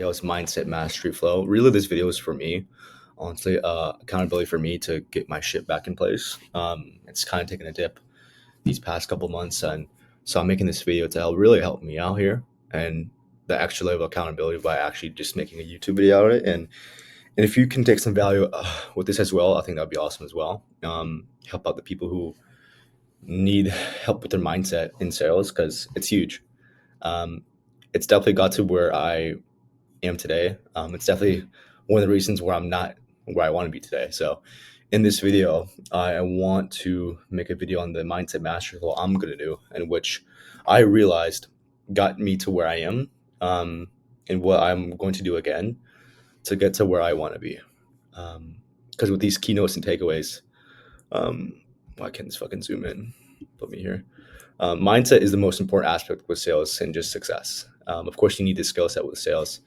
It's mindset mastery flow. Really, this video is for me. Honestly, accountability for me to get my shit back in place. It's kind of taken a dip these past couple months, and so I'm making this video to really help me out here and the extra level of accountability by actually just making a YouTube video out of it. And if you can take some value with this as well, I think that'd be awesome as well. Help out the people who need help with their mindset in sales because it's huge. Um, it's definitely got to where I am today. It's definitely one of the reasons where I'm not where I want to be today. So, in this video, I want to make a video on the mindset mastery what I'm going to do, and which I realized got me to where I am, and what I'm going to do again to get to where I want to be. Because with these keynotes and takeaways, um, why can't this fucking zoom in? Put me here. Mindset is the most important aspect with sales and just success. Of course, you need the skill set with sales.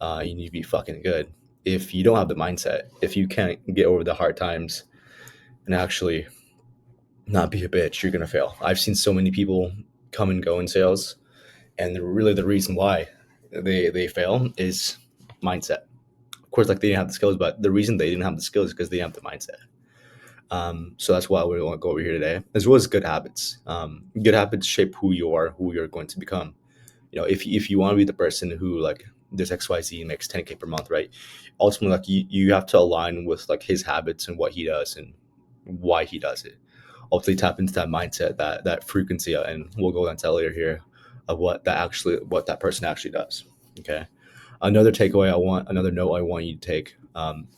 You need to be fucking good. If you don't have the mindset, if you can't get over the hard times and actually not be a bitch, you're gonna fail. I've seen so many people come and go in sales, and really the reason why they fail is mindset. Of course, like they didn't have the skills, but the reason they didn't have the skills is because they didn't have the mindset. So that's why we want to go over here today, as well as good habits. Good habits shape who you're going to become. You know, if you want to be the person who like this XYZ makes 10K per month, right? Ultimately, like you have to align with like his habits and what he does and why he does it. Ultimately, tap into that mindset, that frequency, and we'll go into that later here of what that person actually does. Okay. Another note I want you to take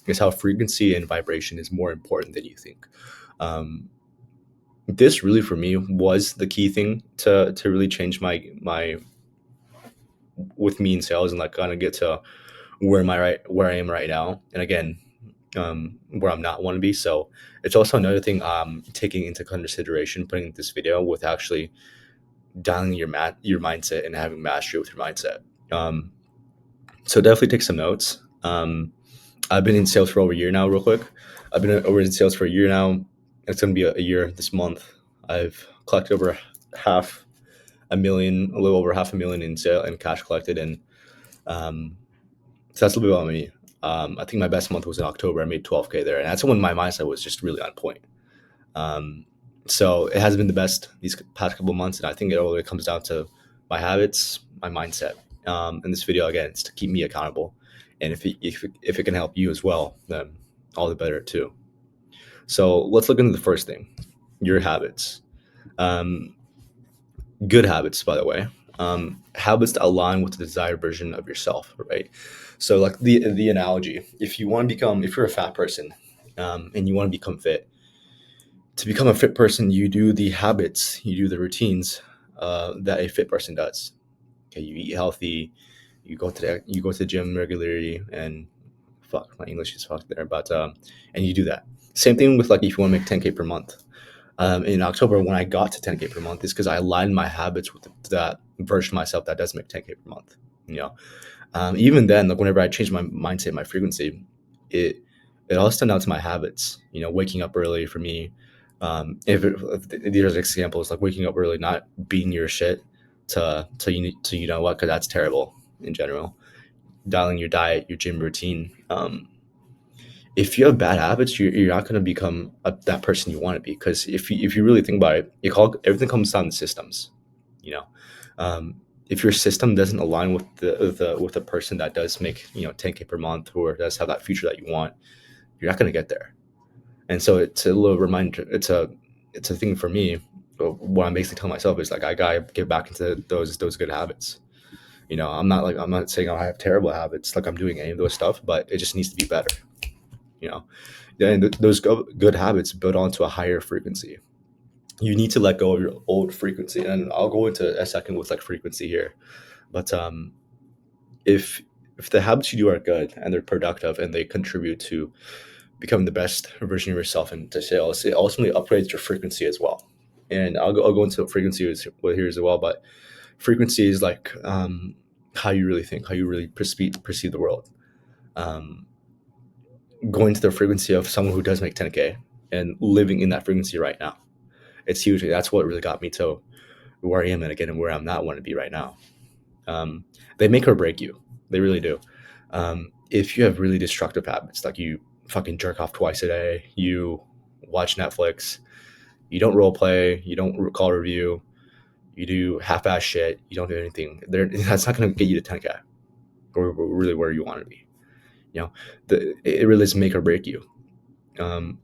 is how frequency and vibration is more important than you think. Um, this really for me was the key thing to really change my with me in sales and like kind of get to where I am right now. And again, where I'm not want to be. So it's also another thing taking into consideration putting this video with actually dialing your mindset and having mastery with your mindset. Um, so definitely take some notes. I've been in sales for over a year now. Real quick, I've been over in sales for a year now. It's going to be a year this month. I've collected over half a million, a little over half a million in sale and cash collected, and um, so that's a little bit about me. I think my best month was in October. I made 12K there, and that's when my mindset was just really on point. Um, so it has been the best these past couple of months, and I think it all comes down to my habits, my mindset. In this video, again, it's to keep me accountable, and if it can help you as well, then all the better too. So let's look into the first thing, your habits. Um, Good habits, by the way. Habits that align with the desired version of yourself, right? So, like the analogy, if you're a fat person, and you want to become fit, to become a fit person, you do the habits, you do the routines that a fit person does. Okay, you eat healthy, you go to the gym regularly, and fuck, my English is fucked there, but and you do that. Same thing with like if you want to make 10K per month. In October, when I got to 10K per month, is because I aligned my habits with that version of myself that does make 10K per month. You know, even then, like whenever I changed my mindset, my frequency, it it all stemmed down to my habits. You know, waking up early for me. If these are examples, like waking up early, not being your shit to you know what, because that's terrible in general. Dialing your diet, your gym routine. If you have bad habits, you're not going to become that person you want to be. Because if you really think about it, everything comes down to systems. You know, if your system doesn't align with the person that does make 10K per month or does have that future that you want, you're not going to get there. And so it's a little reminder. It's a thing for me. What I'm basically telling myself is like I gotta get back into those good habits. You know, I'm not saying I have terrible habits like I'm doing any of those stuff, but it just needs to be better. You know, and those good habits build onto a higher frequency. You need to let go of your old frequency, and I'll go into a second with like frequency here. But if if the habits you do are good and they're productive and they contribute to becoming the best version of yourself into sales, it ultimately upgrades your frequency as well. And I'll go into frequency here as well. But frequency is like how you really think, how you really perceive the world. Um, Going to the frequency of someone who does make 10K and living in that frequency right now. It's huge. That's what really got me to where I am and again and where I'm not want to be right now. They make or break you. They really do. If you have really destructive habits, like you fucking jerk off twice a day, you watch Netflix, you don't role play, you don't call review, you do half-ass shit, you don't do anything. That's not going to get you to 10K or really where you want to be. You know, it really is make or break you.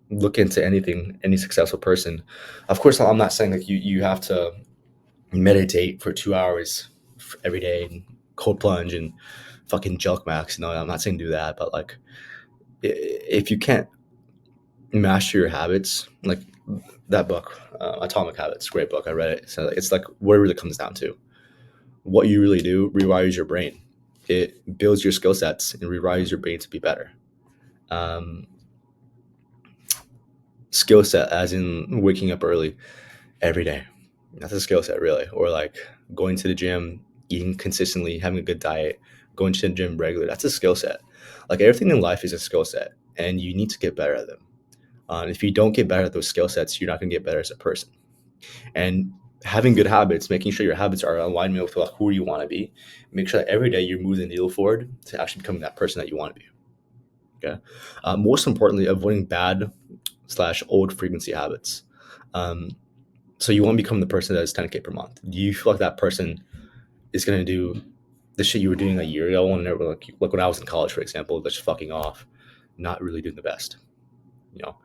Look into anything, any successful person. Of course, I'm not saying like you have to meditate for 2 hours every day and cold plunge and fucking junk max. No, I'm not saying do that, but like if you can't master your habits, like that book, Atomic Habits, great book. I read it. So it's like what it really comes down to. What you really do rewires your brain. It builds your skill sets and rewires your brain to be better. Um, Skill set, as in waking up early every day. That's a skill set, really. Or like going to the gym, eating consistently, having a good diet, going to the gym regularly. That's a skill set. Like everything in life is a skill set, and you need to get better at them. If you don't get better at those skill sets, you're not going to get better as a person. And having good habits, making sure your habits are in alignment with like, who you want to be, make sure that every day you're moving the needle forward to actually becoming that person that you want to be. Okay. Most importantly, avoiding bad slash old frequency habits. Um, so you want to become the person that is 10K per month. Do you feel like that person is going to do the shit you were doing a year ago? Whenever, like when I was in college, for example, just fucking off, not really doing the best. You know,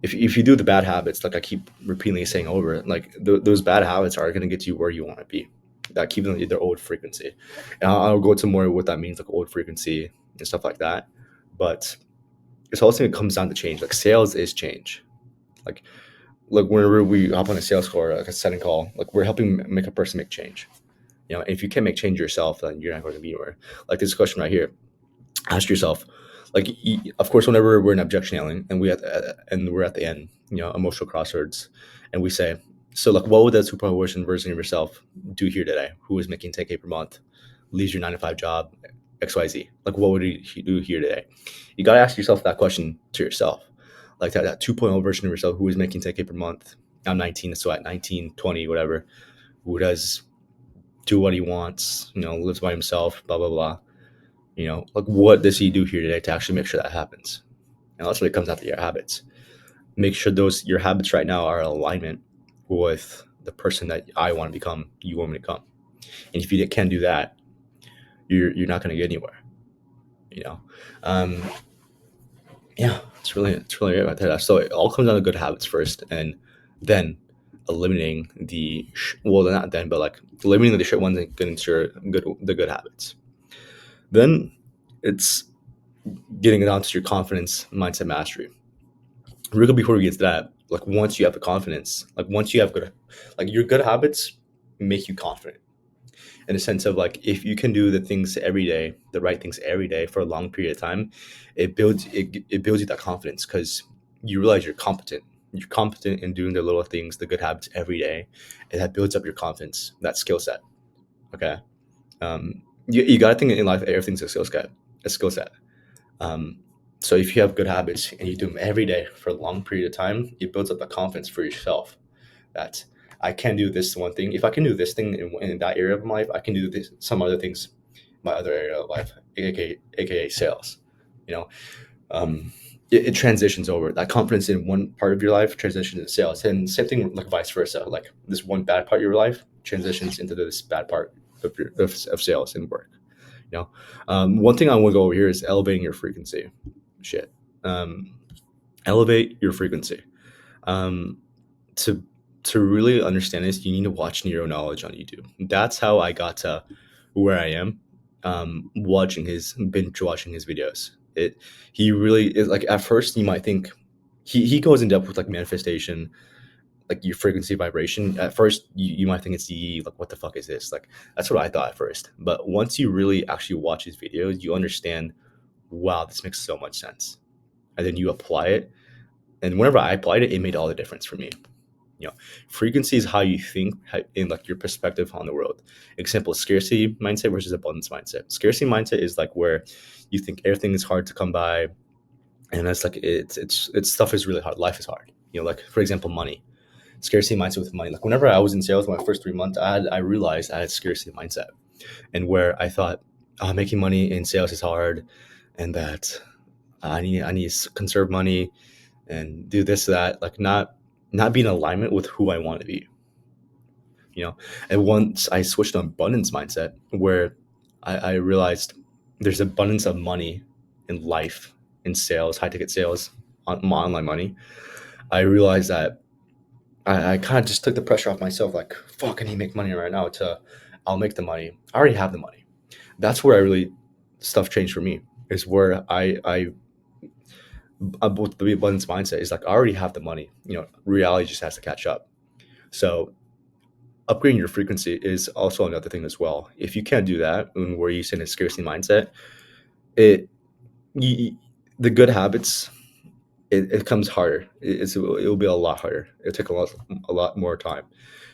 if you do the bad habits, like I keep repeatedly saying over, like those bad habits are going to get you where you want to be. That keep them their old frequency. And I'll go to more what that means, like old frequency and stuff like that. But it's also it comes down to change. Like sales is change. Like whenever we hop on a sales call or like a setting call, like we're helping make a person make change. You know, if you can't make change yourself, then you're not going to be anywhere. Like this question right here, ask yourself, like, of course, whenever we're in objection handling and we're at the end, you know, emotional crossroads, and we say, so like, what would that super version of yourself do here today? Who is making 10K per month, leaves your 9 to 5 job, XYZ? Like, what would he do here today? You got to ask yourself that question to yourself. Like that 2.0 version of yourself who is making 10K per month. I'm 19, so at 19, 20, whatever, who does do what he wants, you know, lives by himself, blah, blah, blah. You know, like what does he do here today to actually make sure that happens? And that's what it comes down to your habits. Make sure your habits right now are in alignment with the person that I want to become, you want me to become. And if you can't do that, you're not going to get anywhere. You know, um, yeah, it's really it right there. So it all comes down to good habits first, and then eliminating well, not then, but like eliminating the shit ones and getting to the good habits. Then it's getting down to your confidence, mindset, mastery. Really, before we get to that, like once you have the confidence, like once you have good, like your good habits make you confident in a sense of like if you can do the things every day, the right things every day for a long period of time, it builds you that confidence because you realize you're competent. You're competent in doing the little things, the good habits every day, and that builds up your confidence, that skill set. Okay, you got to think in life everything's a skill set. A skill set. Um, so if you have good habits and you do them every day for a long period of time, it builds up the confidence for yourself that I can do this one thing. If I can do this thing in that area of my life, I can do some other things, my other area of life, aka sales. You know, um, it transitions over. That confidence in one part of your life transitions into sales, and same thing like vice versa. Like this one bad part of your life transitions into this bad part of sales and work. You know, one thing I want to go over here is elevating your frequency. Shit, um, elevate your frequency. Um, to to really understand this, you need to watch Nero Knowledge on YouTube. That's how I got to where I am. Binge watching his videos. He really is like at first you might think he goes in depth with like manifestation, like your frequency vibration. At first you might think it's like what the fuck is this? Like that's what I thought at first. But once you really actually watch his videos, you understand, wow, this makes so much sense. And then you apply it. And whenever I applied it, it made all the difference for me. You know, frequency is how you think in like your perspective on the world. Example, scarcity mindset versus abundance mindset. Scarcity mindset is like where you think everything is hard to come by, and that's like it's stuff is really hard. Life is hard. You know, like for example, money. Scarcity mindset with money. Like whenever I was in sales, my first 3 months, I realized I had scarcity mindset, and where I thought making money in sales is hard, and that I need to conserve money and do this that, like not be in alignment with who I want to be, you know. And once I switched to abundance mindset, where I realized there's abundance of money in life, in sales, high ticket sales, on my online money, I realized that I kind of just took the pressure off myself. Like, fuck, I need to make money right now. To I'll make the money. I already have the money. That's where I really stuff changed for me. Is where with the abundance mindset is like I already have the money. Reality just has to catch up. So upgrading your frequency is also another thing as well. If you can't do that, and where you sit in a scarcity mindset, it you, the good habits, it comes harder. It'll be a lot harder. It'll take a lot more time.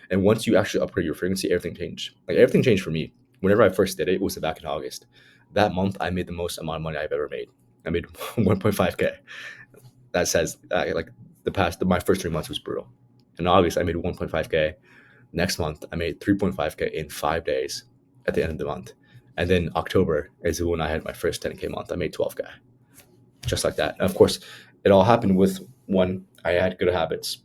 And once you actually upgrade your frequency, everything changed. Like everything changed for me. Whenever I first did it, it was back in August. That month, I made the most amount of money I've ever made. I made 1.5k. That says like my first 3 months was brutal. In August, I made 1.5k. Next month, I made 3.5k in 5 days at the end of the month. And then October is when I had my first 10k month. I made 12k, just like that. And of course, it all happened with one. I had good habits.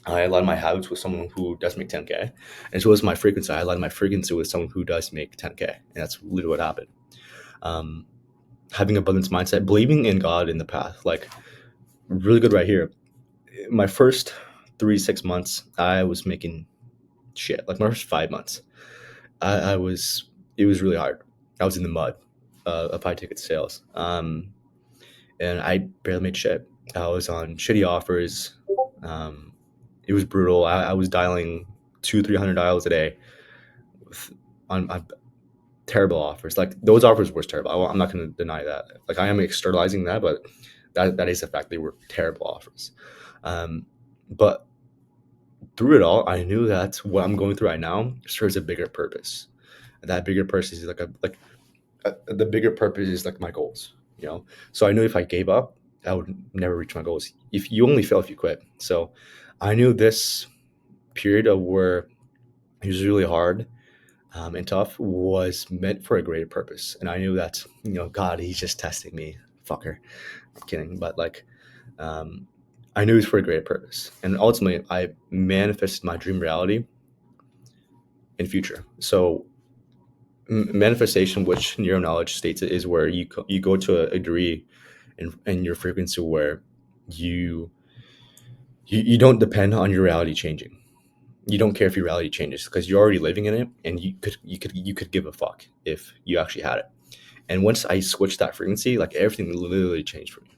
I aligned my habits with someone who does make 10k, and so was my frequency. I aligned my frequency with someone who does make 10k, and that's literally what happened. Um, Having abundance mindset, believing in God in the path, like really good right here. My first 3 6 months, I was making shit. Like my first 5 months, I was it was really hard. I was in the mud of high ticket sales, and I barely made shit. I was on shitty offers. Um, it was brutal. I was dialing 200-300 dials a day on terrible offers. Like those offers were terrible. I'm not going to deny that. Like I am externalizing that, but that is a fact. They were terrible offers. But through it all, I knew that what I'm going through right now serves a bigger purpose. And that bigger purpose is the bigger purpose is like my goals. So I knew if I gave up, I would never reach my goals. If you only fail if you quit. So I knew this period of where it was really hard and tough was meant for a greater purpose. And I knew that, God, he's just testing me. Fucker. I'm kidding. But like, um, I knew it was for a greater purpose. And ultimately, I manifested my dream reality in future. So manifestation, which neuro knowledge states it, is where you go to a degree in your frequency where you, you don't depend on your reality changing. You don't care if your reality changes because you're already living in it, and you could give a fuck if you actually had it. And once I switched that frequency, like everything literally changed for me.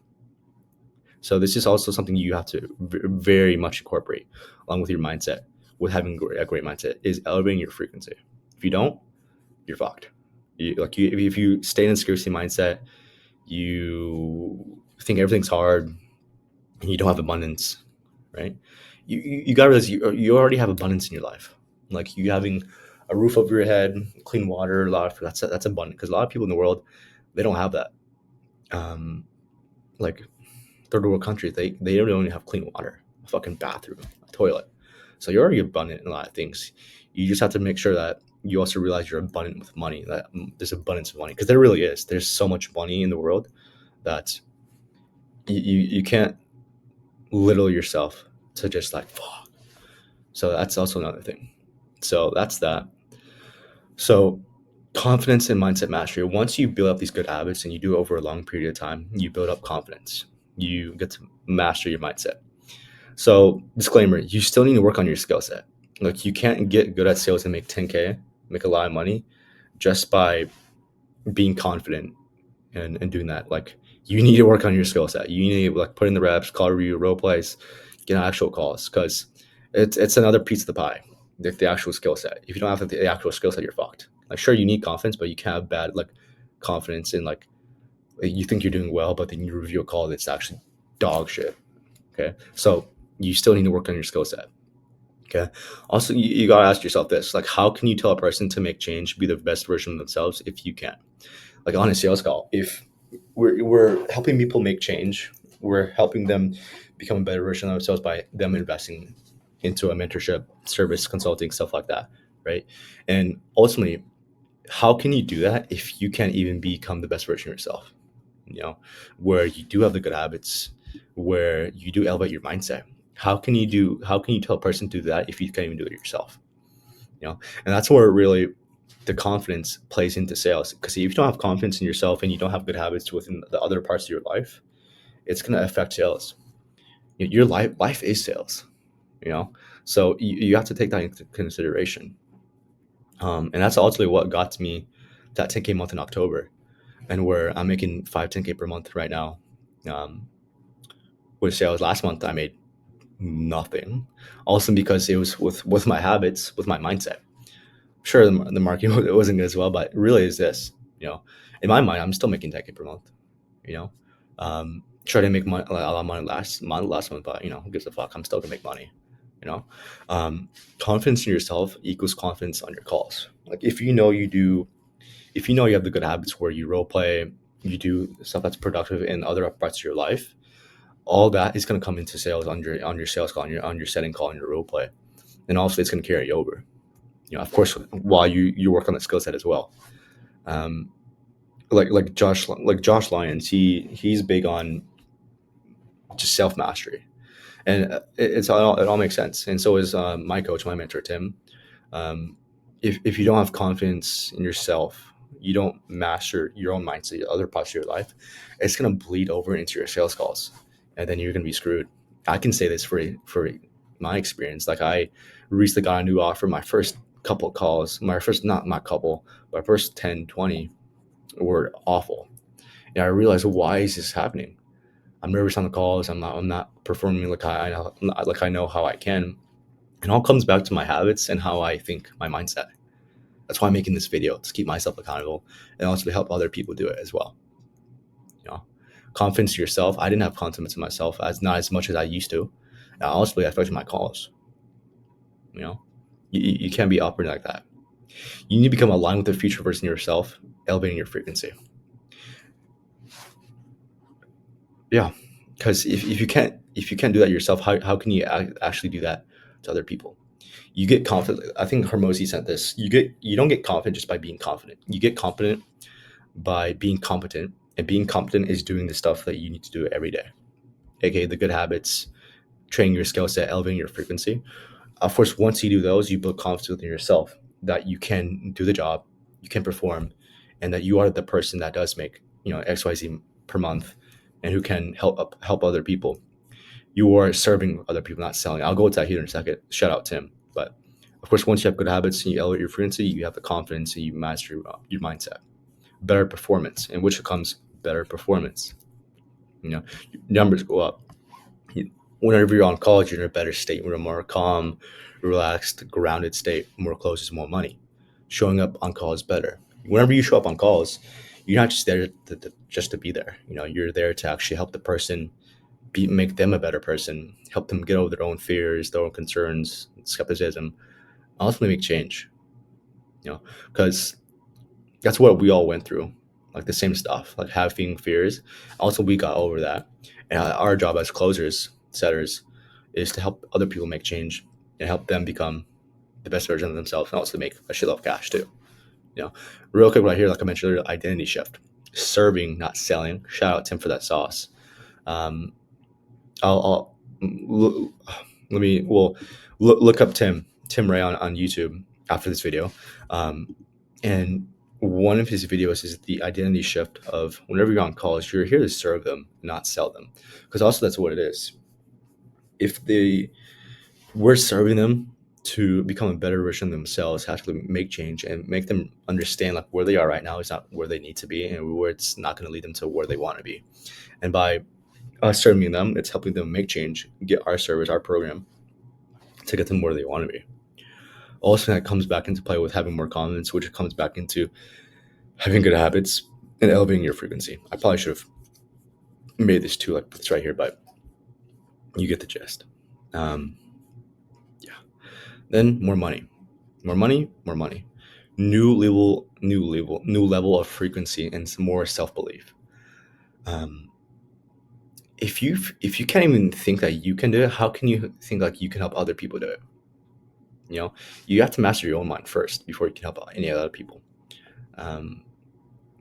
So this is also something you have to very much incorporate along with your mindset. With having a great mindset is elevating your frequency. If you don't, you're fucked. If you stay in a scarcity mindset, you think everything's hard, and you don't have abundance, right? You gotta realize you already have abundance in your life. Like you having a roof over your head, clean water, a lot of that's abundant because a lot of people in the world they don't have that. Like third world countries, they don't even have clean water, a fucking bathroom, a toilet. So you're already abundant in a lot of things. You just have to make sure that you also realize you're abundant with money. That there's abundance of money because there really is. There's so much money in the world that you can't little yourself to just like fuck. So that's also another thing. So that's that. So confidence and mindset mastery. Once you build up these good habits and you do it over a long period of time, you build up confidence. You get to master your mindset. So disclaimer, you still need to work on your skill set. Like you can't get good at sales and make 10K, make a lot of money just by being confident and doing that. Like you need to work on your skill set. You need to like put in the reps, call review, role plays, get actual calls because it's another piece of the pie. The actual skill set. If you don't have the actual skill set, you're fucked. Like sure, you need confidence, but you can't have bad like confidence in like you think you're doing well, but then you review a call that's actually dog shit. Okay, so you still need to work on your skill set. Okay. Also, you gotta ask yourself this: like, how can you tell a person to make change, be the best version of themselves, if you can? Like on a sales call, if we're helping people make change, we're helping them become a better version of themselves by them investing into a mentorship, service, consulting, stuff like that, right? And ultimately, How can you do that if you can't even become the best version of yourself? You know, where you do have the good habits, where you do elevate your mindset. How can you tell a person to do that if you can't even do it yourself? And that's where really the confidence plays into sales. Because if you don't have confidence in yourself and you don't have good habits within the other parts of your life, it's going to affect sales. Your life is sales, you know. So you have to take that into consideration. And that's ultimately what got me that 10K month in October, and where I'm making 10K per month right now. Um, with sales last month, I made nothing. Also because it was with my habits, with my mindset. Sure, the market it wasn't good as well, but really is this, you know, in my mind, I'm still making 10K per month. You know, sure I didn't make money, a lot of money last month, but who gives a fuck? I'm still gonna make money. You know, confidence in yourself equals confidence on your calls. Like if you know you have the good habits where you role play, you do stuff that's productive in other parts of your life, all that is going to come into sales on your sales call, on your setting call, on your role play, and also it's going to carry you over. Of course, while you work on the skill set as well. Um, like Josh Lyons, he's big on just self mastery, and it all makes sense. And so is my coach, my mentor Tim. Um, if you don't have confidence in yourself, you don't master your own mindset, other parts of your life, it's gonna bleed over into your sales calls, and then you're gonna be screwed. I can say this for my experience. Like I recently got a new offer. My first couple of calls, my first not my couple, my first 10, 20 were awful. And I realized, why is this happening? I'm nervous on the calls. I'm not performing like I know how I can. It all comes back to my habits and how I think, my mindset. That's why I'm making this video, to keep myself accountable and also to help other people do it as well. You know, confidence in yourself. I didn't have confidence in myself as not as much as I used to. And honestly, I affected my calls. You know, you can't be operating like that. You need to become aligned with the future version of yourself, elevating your frequency. Yeah, because if you can't do that yourself, how can you actually do that to other people? You get confident. I think Hormozy said this. You don't get confident just by being confident. You get confident by being competent, and being competent is doing the stuff that you need to do every day, aka the good habits, training your skill set, elevating your frequency. Of course, once you do those, you build confidence within yourself that you can do the job, you can perform, and that you are the person that does make XYZ per month, and who can help other people. You are serving other people, not selling. I'll go into that here in a second. Shout out Tim. But of course, once you have good habits and you elevate your frequency, you have the confidence and you master your mindset. Better performance, in which comes better performance. Your numbers go up. Whenever you're on college, you're in a better state. You're in a more calm, relaxed, grounded state. More closes, more money. Showing up on calls better. Whenever you show up on calls, you're not just there just to be there. You're there to actually help the person make them a better person, help them get over their own fears, their own concerns, skepticism, ultimately make change. Because that's what we all went through, like the same stuff, like having fears. Also, we got over that, and our job as closers, setters, is to help other people make change and help them become the best version of themselves, and also make a shitload of cash too. You know, real quick right here, like I mentioned earlier, identity shift, serving, not selling. Shout out Tim for that sauce. Um, I'll let me look up Tim Ray on YouTube after this video, and one of his videos is the identity shift of whenever you're on calls, you're here to serve them, not sell them, because also that's what it is. If we're serving them to become a better version of themselves, actually make change and make them understand like where they are right now is not where they need to be, and where it's not going to lead them to where they want to be. And by us serving them, it's helping them make change, get our service, our program to get them where they want to be. Also, that comes back into play with having more confidence, which comes back into having good habits and elevating your frequency. I probably should have made this too, like this right here, but you get the gist. Um, yeah. Then more money, more money. New level of frequency and some more self belief. Um, if you can't even think that you can do it, how can you think like you can help other people do it? You know, you have to master your own mind first before you can help any other people. Um,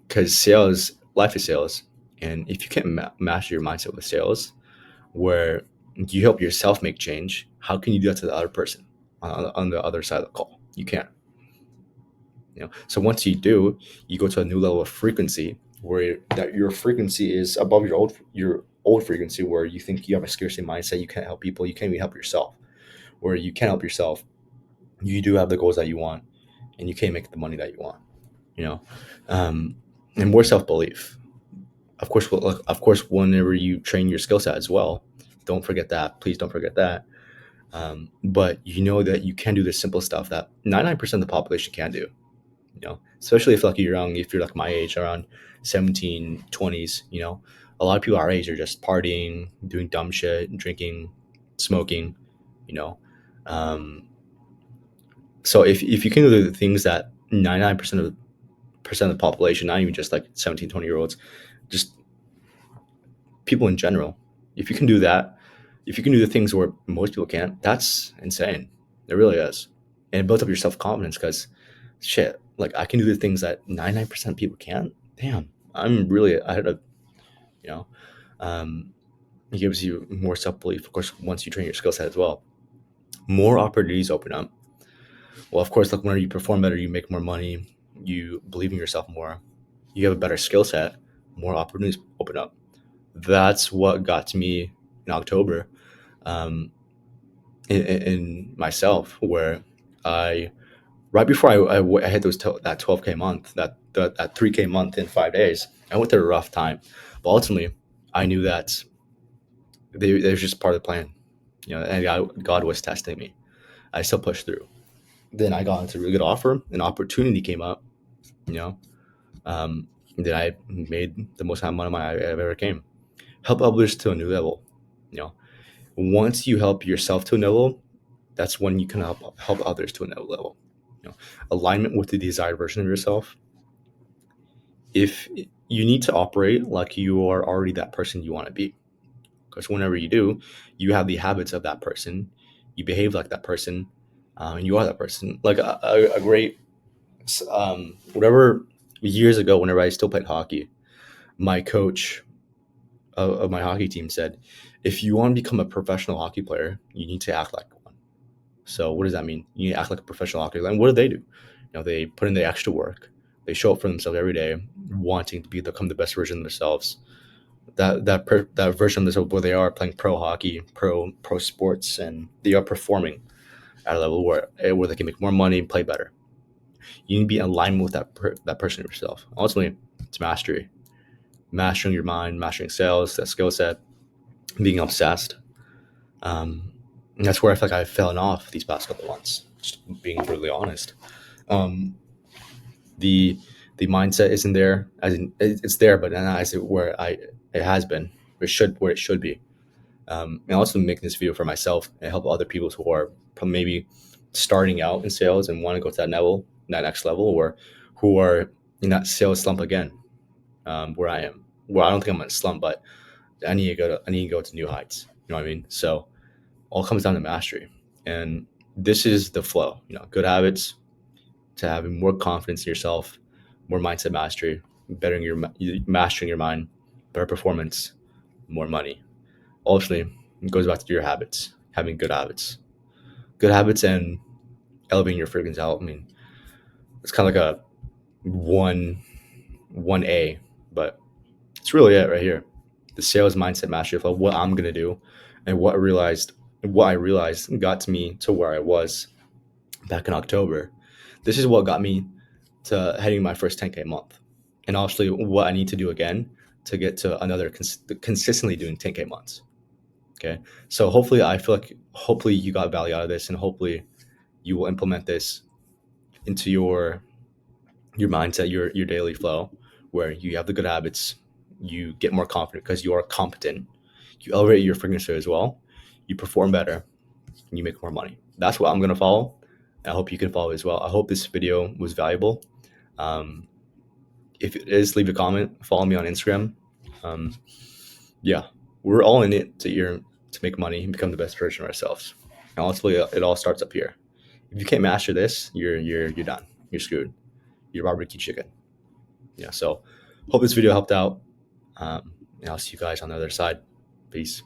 because sales, life is sales, and if you can't master your mindset with sales, where you help yourself make change, how can you do that to the other person on the other side of the call? You can't. So once you do, you go to a new level of frequency where that your frequency is above your old frequency, where you think you have a scarcity mindset, you can't help people, you can't even help yourself. Where you can't help yourself, you do have the goals that you want, and you can't make the money that you want. You know, um, and more self belief. Of course, whenever you train your skill set as well, don't forget that. Please don't forget that. But you know that you can do the simple stuff that 99% of the population can do. Especially if like you're young, if you're like my age, around 17, 20s, a lot of people our age are just partying, doing dumb shit, drinking, smoking, you know. Um, so if you can do the things that 99% of the population, not even just like 17, 20 year olds, just people in general, if you can do that, if you can do the things where most people can't, that's insane. It really is. And it builds up your self confidence because shit, like I can do the things that 99% of people can't. Damn, I'm really ahead of, you know, um, it gives you more self belief. Of course, once you train your skill set as well, more opportunities open up. Well, of course, like when you perform better, you make more money, you believe in yourself more, you have a better skill set, more opportunities open up. That's what got to me in October, um, in myself, where I right before I hit that 12K month, that 3K month in 5 days, I went through a rough time, but ultimately, I knew that they was just part of the plan, and God was testing me. I still pushed through. Then I got into a really good offer, an opportunity came up, you know, um, then I made the most amount of money I've ever came. Help others to a new level, you know. Once you help yourself to a new level, that's when you can help others to a new level. Alignment with the desired version of yourself. If you need to operate like you are already that person you want to be, because whenever you do, you have the habits of that person, you behave like that person, and you are that person. Like a great, whatever, years ago, whenever I still played hockey, my coach of my hockey team said, if you want to become a professional hockey player, you need to act like one. So what does that mean? You need to act like a professional hockey player. And what do? They put in the extra work. They show up for themselves every day, wanting to become the best version of themselves. That version of themselves where they are playing pro hockey, pro sports, and they are performing at a level where they can make more money and play better. You need to be in alignment with that person yourself. Ultimately, it's mastery, mastering your mind, mastering sales, that skill set, being obsessed. And that's where I feel like I've fallen off these past couple months. Just being brutally honest. Um, the the mindset isn't there, as in it's there, but not as where it has been, where it should be. And also making this video for myself and help other people who are maybe starting out in sales and want to go to that next level, or who are in that sales slump again, where I am. Well, I don't think I'm in a slump, but I need to go to new heights. You know what I mean? So all comes down to mastery, and this is the flow. Good habits to having more confidence in yourself, more mindset mastery, mastering your mind, better performance, more money. Ultimately, it goes back to your habits, having good habits, and elevating your frequency out. I mean, it's kind of like a one A, but it's really it right here. The sales mindset mastery of what I'm gonna do, and what I realized got to me to where I was back in October. This is what got me to heading my first 10K month, and obviously what I need to do again to get to another consistently doing 10K months. Okay, so hopefully you got value out of this, and hopefully you will implement this into your mindset, your daily flow, where you have the good habits, you get more confident because you are competent, you elevate your frequency as well, you perform better, and you make more money. That's what I'm gonna follow. I hope you can follow as well. I hope this video was valuable. Um, if it is, leave a comment. Follow me on Instagram. Um, yeah, we're all in it to make money and become the best version of ourselves. And ultimately, it all starts up here. If you can't master this, you're done. You're screwed. You're barbecue chicken. Yeah, so hope this video helped out. And I'll see you guys on the other side. Peace.